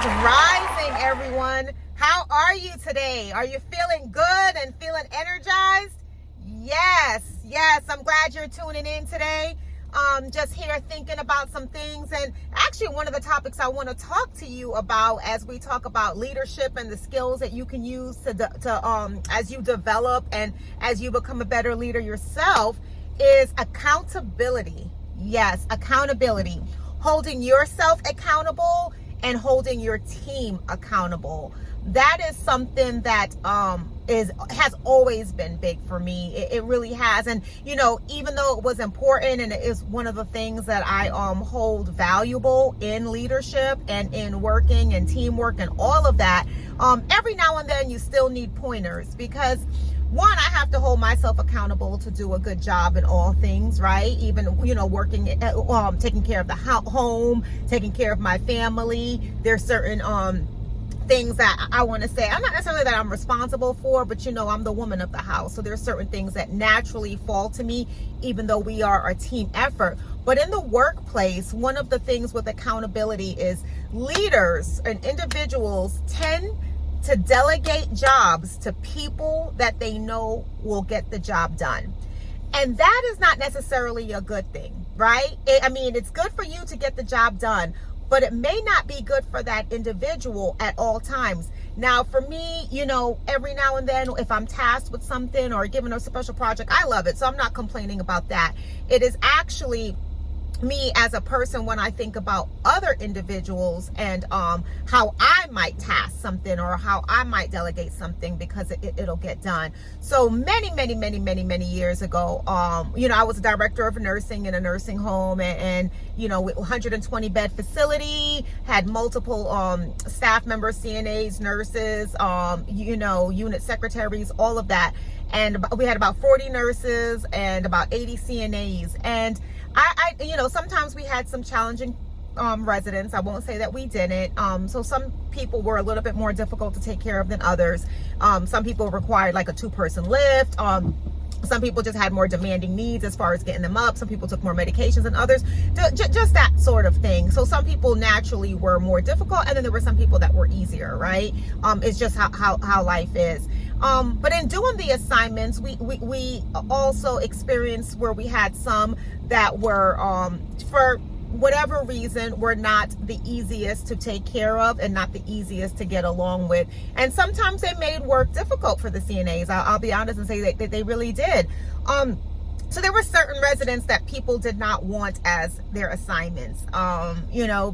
Grand Rising, everyone. How are you today? Are you feeling good and feeling energized? Yes, I'm glad you're tuning in today. Just here thinking about some things, and actually one of the topics I want to talk to you about as we talk about leadership and the skills that you can use to as you develop and as you become a better leader yourself is accountability. Yes, accountability. Holding yourself accountable and holding your team accountable. That is something that has always been big for me. It really has. And even though it was important and it is one of the things that I hold valuable in leadership and in working and teamwork and all of that, every now and then you still need pointers, because one, I have to hold myself accountable to do a good job in all things, right? Even, working, taking care of the home, taking care of my family. There's certain things that I want to say, I'm not necessarily that I'm responsible for, but I'm the woman of the house. So there's certain things that naturally fall to me, even though we are a team effort. But in the workplace, one of the things with accountability is leaders and individuals tend to delegate jobs to people that they know will get the job done. And that is not necessarily a good thing, right? It's good for you to get the job done, but it may not be good for that individual at all times. Now, for me, every now and then, if I'm tasked with something or given a special project, I love it. So I'm not complaining about that. It is actually me as a person when I think about other individuals and how I might task something or how I might delegate something because it'll get done. So many years ago, I was a director of nursing in a nursing home, and 120 bed facility, had multiple staff members, CNAs, nurses, unit secretaries, all of that. And we had about 40 nurses and about 80 CNAs. And I sometimes we had some challenging residents. I won't say that we didn't. So some people were a little bit more difficult to take care of than others. Some people required like a 2-person lift. Some people just had more demanding needs as far as getting them up. Some people took more medications than others. Just that sort of thing. So some people naturally were more difficult, and then there were some people that were easier, right? It's just how life is. But in doing the assignments, we also experienced where we had some that were, for whatever reason, were not the easiest to take care of and not the easiest to get along with. And sometimes they made work difficult for the CNAs. I'll be honest and say that they really did. So there were certain residents that people did not want as their assignments,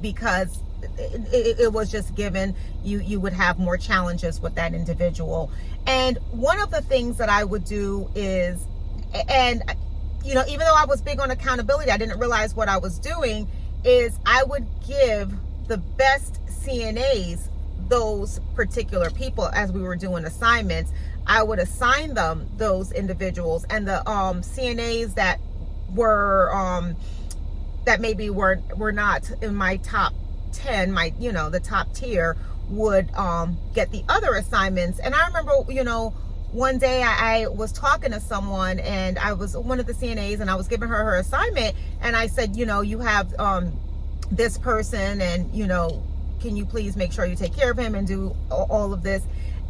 because it was just given you would have more challenges with that individual. And one of the things that I would do is, and even though I was big on accountability, I didn't realize what I was doing, is I would give the best CNAs those particular people. As we were doing assignments, I would assign them those individuals, and the CNAs that were that maybe were not in my top 10, the top tier, would get the other assignments. And I remember, one day I was talking to someone, and I was one of the CNAs, and I was giving her assignment, and I said, you have this person, and can you please make sure you take care of him and do all of this?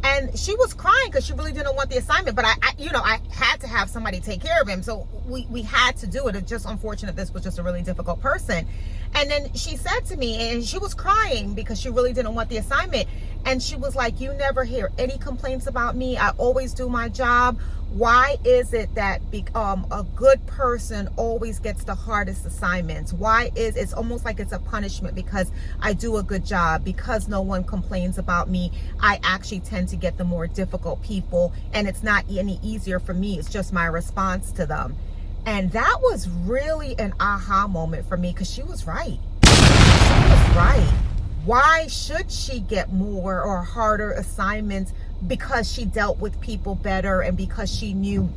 And she was crying because she really didn't want the assignment, but I had to have somebody take care of him. So we had to do it. It's just unfortunate this was just a really difficult person. And then she said to me, and she was crying because she really didn't want the assignment. And she was like, you never hear any complaints about me. I always do my job. Why is it that a good person always gets the hardest assignments? Why is it's almost like it's a punishment because I do a good job, because no one complains about me? I actually tend to get the more difficult people, and it's not any easier for me. It's just my response to them. And that was really an aha moment for me, because she was right. She was right. Why should she get more or harder assignments? Because she dealt with people better, and because she knew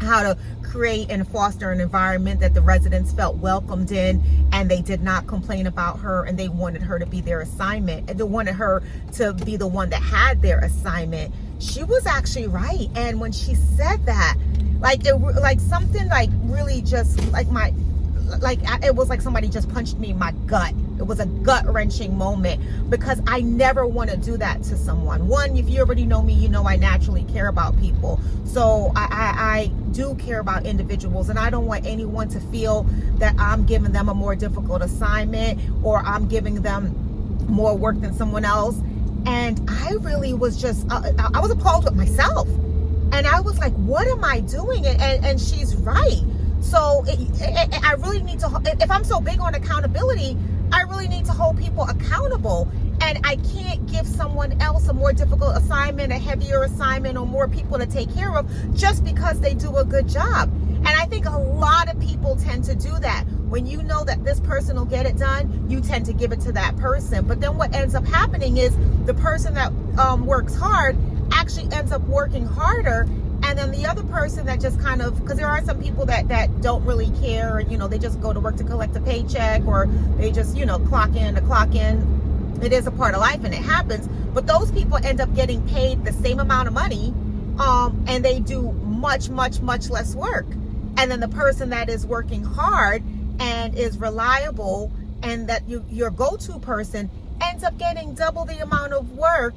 how to create and foster an environment that the residents felt welcomed in, and they did not complain about her, and they wanted her to be their assignment, and they wanted her to be the one that had their assignment. She was actually right. And when she said that, something really just it was like somebody just punched me in my gut. It was a gut-wrenching moment because I never want to do that to someone. One, if you already know me, you know I naturally care about people. So I do care about individuals, and I don't want anyone to feel that I'm giving them a more difficult assignment or I'm giving them more work than someone else. And I really was just, I was appalled with myself. And I was like, what am I doing? And she's right. So I really need to, if I'm so big on accountability, I really need to hold people accountable. And I can't give someone else a more difficult assignment, a heavier assignment, or more people to take care of just because they do a good job. And I think a lot of people tend to do that. When you know that this person will get it done, you tend to give it to that person. But then what ends up happening is the person that works hard actually ends up working harder. And then the other person that just kind of, because there are some people that don't really care, you know, they just go to work to collect a paycheck, or they just, you know, clock in to clock in. It is a part of life and it happens. But those people end up getting paid the same amount of money, and they do much, much, much less work. And then the person that is working hard and is reliable, and that your go-to person, ends up getting double the amount of work.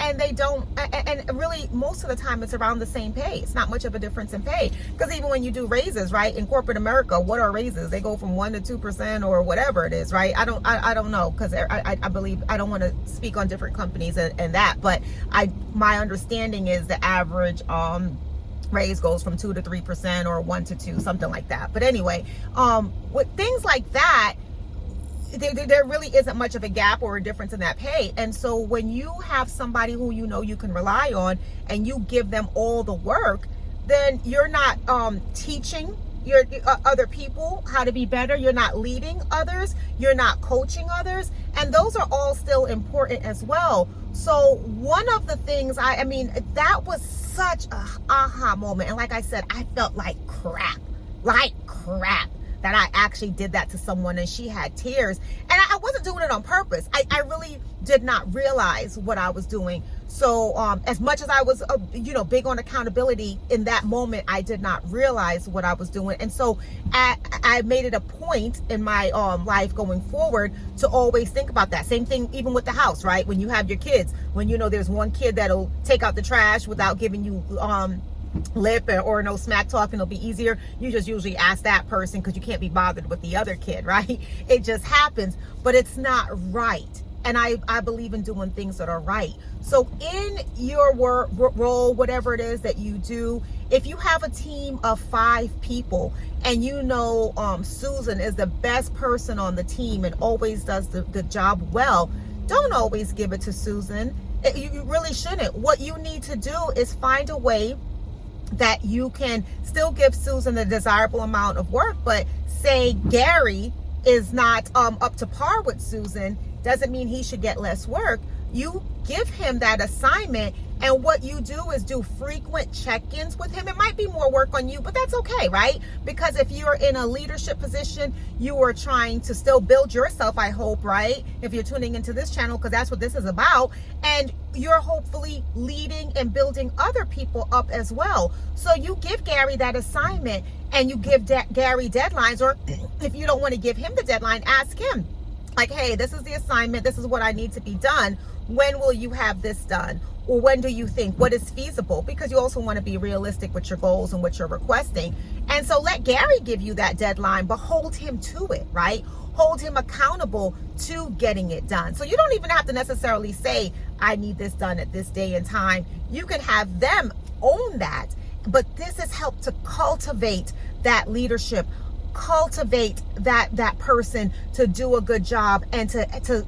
And they don't, and really most of the time it's around the same pay. It's not much of a difference in pay, because even when you do raises, right, in corporate America, what are raises? They go from 1% to 2% or whatever it is, right? I don't know, because I believe, I don't want to speak on different companies and that, but my understanding is the average raise goes from 2% to 3% or 1% to 2%, something like that. But anyway, with things like that, there really isn't much of a gap or a difference in that pay. And so when you have somebody who you know you can rely on and you give them all the work, then you're not teaching your other people how to be better. You're not leading others. You're not coaching others. And those are all still important as well. So one of the things, I mean, that was such a aha moment. And like I said, I felt like crap. That I actually did that to someone, and she had tears, and I wasn't doing it on purpose. I really did not realize what I was doing. So as much as I was, big on accountability, in that moment, I did not realize what I was doing. And so I made it a point in my life going forward to always think about that. Same thing, even with the house, right? When you have your kids, when you know there's one kid that'll take out the trash without giving you lip or no smack talk, and it'll be easier, you just usually ask that person because you can't be bothered with the other kid, right? It just happens, but it's not right. And I believe in doing things that are right. So in your role, whatever it is that you do, if you have a team of 5 people and you know Susan is the best person on the team and always does the job well, don't always give it to Susan. You really shouldn't. What you need to do is find a way that you can still give Susan the desirable amount of work, but say Gary is not up to par with Susan, doesn't mean he should get less work. You give him that assignment, and what you do is do frequent check-ins with him. It might be more work on you, but that's okay, right? Because if you're in a leadership position, you are trying to still build yourself, I hope, right? If you're tuning into this channel, because that's what this is about, and you're hopefully leading and building other people up as well. So you give Gary that assignment, and you give Gary deadlines, or if you don't want to give him the deadline, ask him, like, hey, this is the assignment, this is what I need to be done. When will you have this done? Or when do you think, what is feasible? Because you also want to be realistic with your goals and what you're requesting. And so let Gary give you that deadline, but hold him to it, right? Hold him accountable to getting it done. So you don't even have to necessarily say, I need this done at this day and time. You can have them own that. But this has helped to cultivate that leadership, cultivate that person to do a good job and to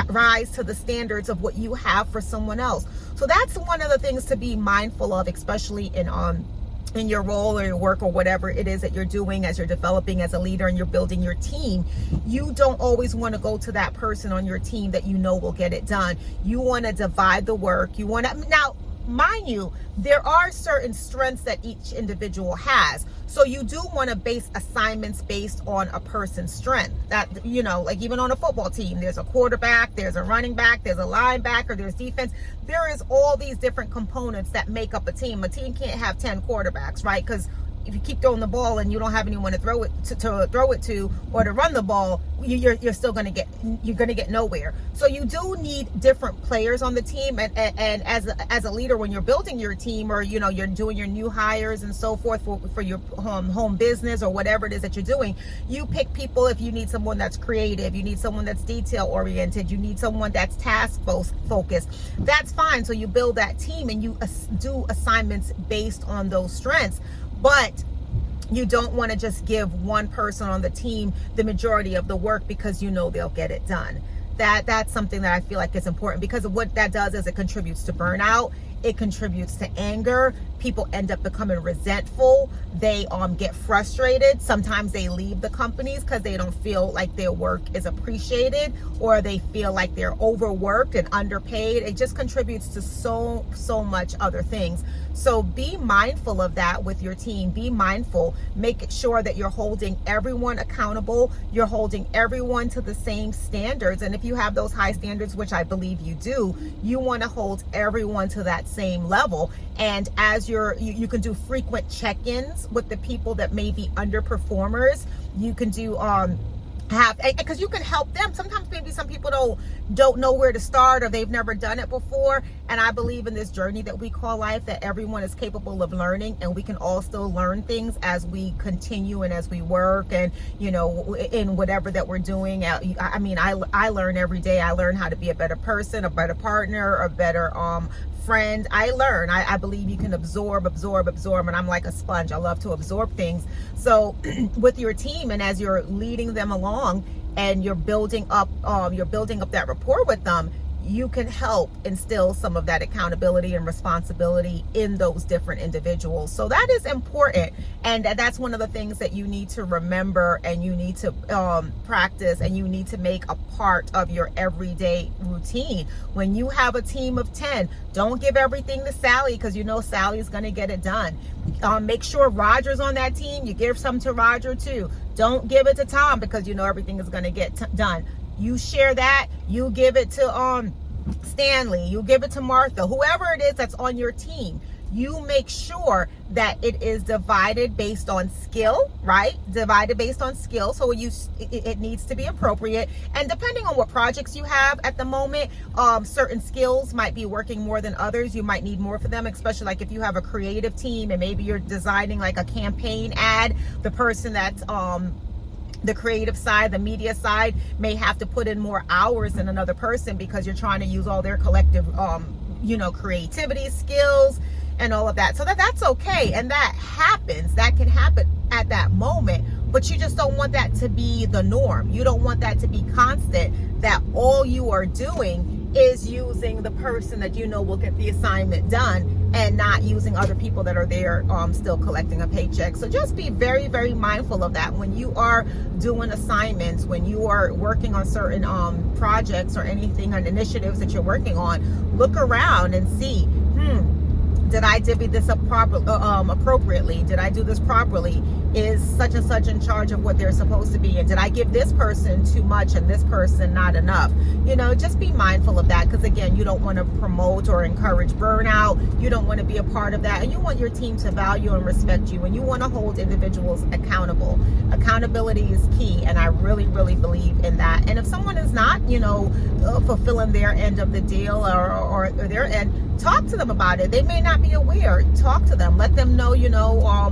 rise to the standards of what you have for someone else. So that's one of the things to be mindful of, especially in your role or your work or whatever it is that you're doing as you're developing as a leader and you're building your team. You don't always want to go to that person on your team that you know will get it done. You want to divide the work. You want to, now, mind you, there are certain strengths that each individual has. So you do want to base assignments based on a person's strength. That, like even on a football team, there's a quarterback, there's a running back, there's a linebacker, there's defense. There is all these different components that make up a team. A team can't have 10 quarterbacks, right? Because if you keep throwing the ball and you don't have anyone to throw it to or to run the ball, you're still going to get nowhere. So you do need different players on the team, and as a leader, when you're building your team, or you're doing your new hires and so forth for your home business or whatever it is that you're doing, you pick people. If you need someone that's creative, you need someone that's detail oriented, you need someone that's task focused, that's fine. So you build that team and you do assignments based on those strengths. But you don't want to just give one person on the team the majority of the work because they'll get it done. That's something that I feel like is important, because of what that does is it contributes to burnout. It contributes to anger. People end up becoming resentful. They get frustrated. Sometimes they leave the companies because they don't feel like their work is appreciated, or they feel like they're overworked and underpaid. It just contributes to so much other things. So be mindful of that with your team. Be mindful. Make sure that you're holding everyone accountable. You're holding everyone to the same standards. And if you have those high standards, which I believe you do, you want to hold everyone to that same level. And as you can do frequent check-ins with the people that may be underperformers. You can do because you can help them. Sometimes maybe some people don't know where to start, or they've never done it before. And I believe in this journey that we call life, that everyone is capable of learning, and we can all still learn things as we continue and as we work, and in whatever that we're doing. I learn every day. I learn how to be a better person, a better partner, a better friend. I learn. I believe you can absorb, and I'm like a sponge. I love to absorb things. So with your team, and as you're leading them along and you're building up that rapport with them, you can help instill some of that accountability and responsibility in those different individuals. So that is important. And that's one of the things that you need to remember, and you need to practice, and you need to make a part of your everyday routine. When you have a team of 10, don't give everything to Sally, because Sally's going to get it done. Make sure Roger's on that team. You give some to Roger too. Don't give it to Tom, because everything is going to get done. You share that. You give it to Stanley. You give it to Martha. Whoever it is that's on your team. You make sure that it is divided based on skill, right? Divided based on skill. So it needs to be appropriate. And depending on what projects you have at the moment, certain skills might be working more than others. You might need more for them, especially like if you have a creative team and maybe you're designing like a campaign ad. The person that's the creative side, the media side, may have to put in more hours than another person, because you're trying to use all their collective creativity skills and all of that. So that's okay. And that happens. That can happen at that moment. But you just don't want that to be the norm. You don't want that to be constant, that all you are doing is using the person that will get the assignment done, and not using other people that are there still collecting a paycheck. So just be very, very mindful of that when you are doing assignments, when you are working on certain projects or anything, on initiatives that you're working on. Look around and see, did I divvy this up appropriately? Did I do this properly? Is such and such in charge of what they're supposed to be? And did I give this person too much and this person not enough? Just be mindful of that, because again, you don't want to promote or encourage burnout. You don't want to be a part of that. And you want your team to value and respect you. And you want to hold individuals accountable. Accountability is key. And I really, really believe in that. And if someone is not, fulfilling their end of the deal or their end, talk to them about it. They may not be aware. Talk to them. Let them know,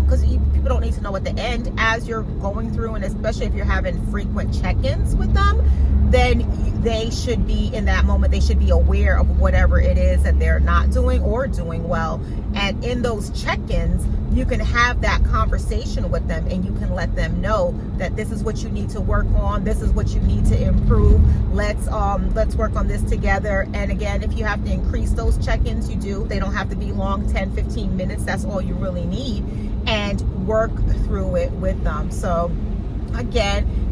because people don't need to know at the end as you're going through, and especially if you're having frequent check-ins with them, then they should be, in that moment, they should be aware of whatever it is that they're not doing or doing well. And in those check-ins, you can have that conversation with them, and you can let them know that this is what you need to work on. This is what you need to improve. Let's work on this together. And again, if you have to increase those check-ins, you do. They don't have to be long, 10, 15 minutes. That's all you really need. And work through it with them. So again,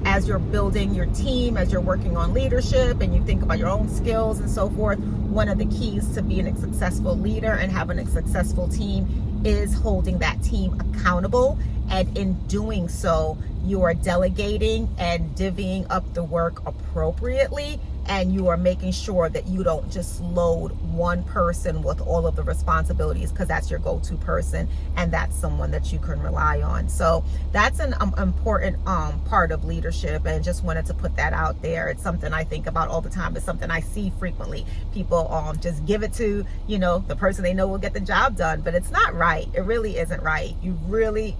as you're building your team, as you're working on leadership, and you think about your own skills and so forth, one of the keys to being a successful leader and having a successful team is holding that team accountable. And in doing so, you are delegating and divvying up the work appropriately, and you are making sure that you don't just load one person with all of the responsibilities, because that's your go-to person and that's someone that you can rely on. So that's an important part of leadership, and just wanted to put that out there. It's something I think about all the time. It's something I see frequently. People just give it to, you know, the person they know will get the job done, but it's not right. It really isn't right. You really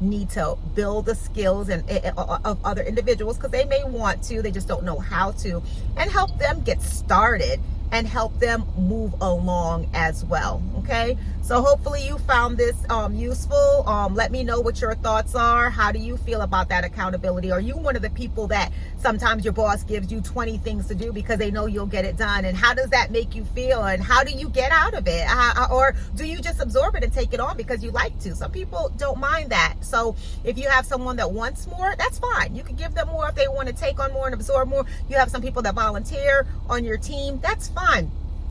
need to build the skills of other individuals, because they may want to, they just don't know how to, and help them get started and help them move along as well. Okay, so hopefully you found this useful. Let me know what your thoughts are. How do you feel about that accountability? Are you one of the people that sometimes your boss gives you 20 things to do because they know you'll get it done? And how does that make you feel? And how do you get out of it? Or do you just absorb it and take it on because you like to? Some people don't mind that. So if you have someone that wants more, that's fine. You can give them more if they want to take on more and absorb more. You have some people that volunteer on your team, that's fine.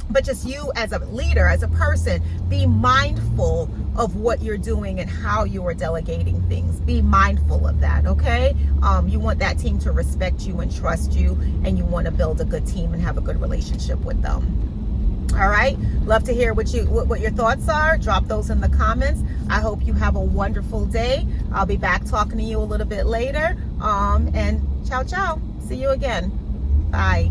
But just you as a leader, as a person, be mindful of what you're doing and how you are delegating things. Be mindful of that, okay? You want that team to respect you and trust you, and you want to build a good team and have a good relationship with them. All right, love to hear what your thoughts are. Drop those in the comments. I hope you have a wonderful day. I'll be back talking to you a little bit later. And ciao. See you again. Bye.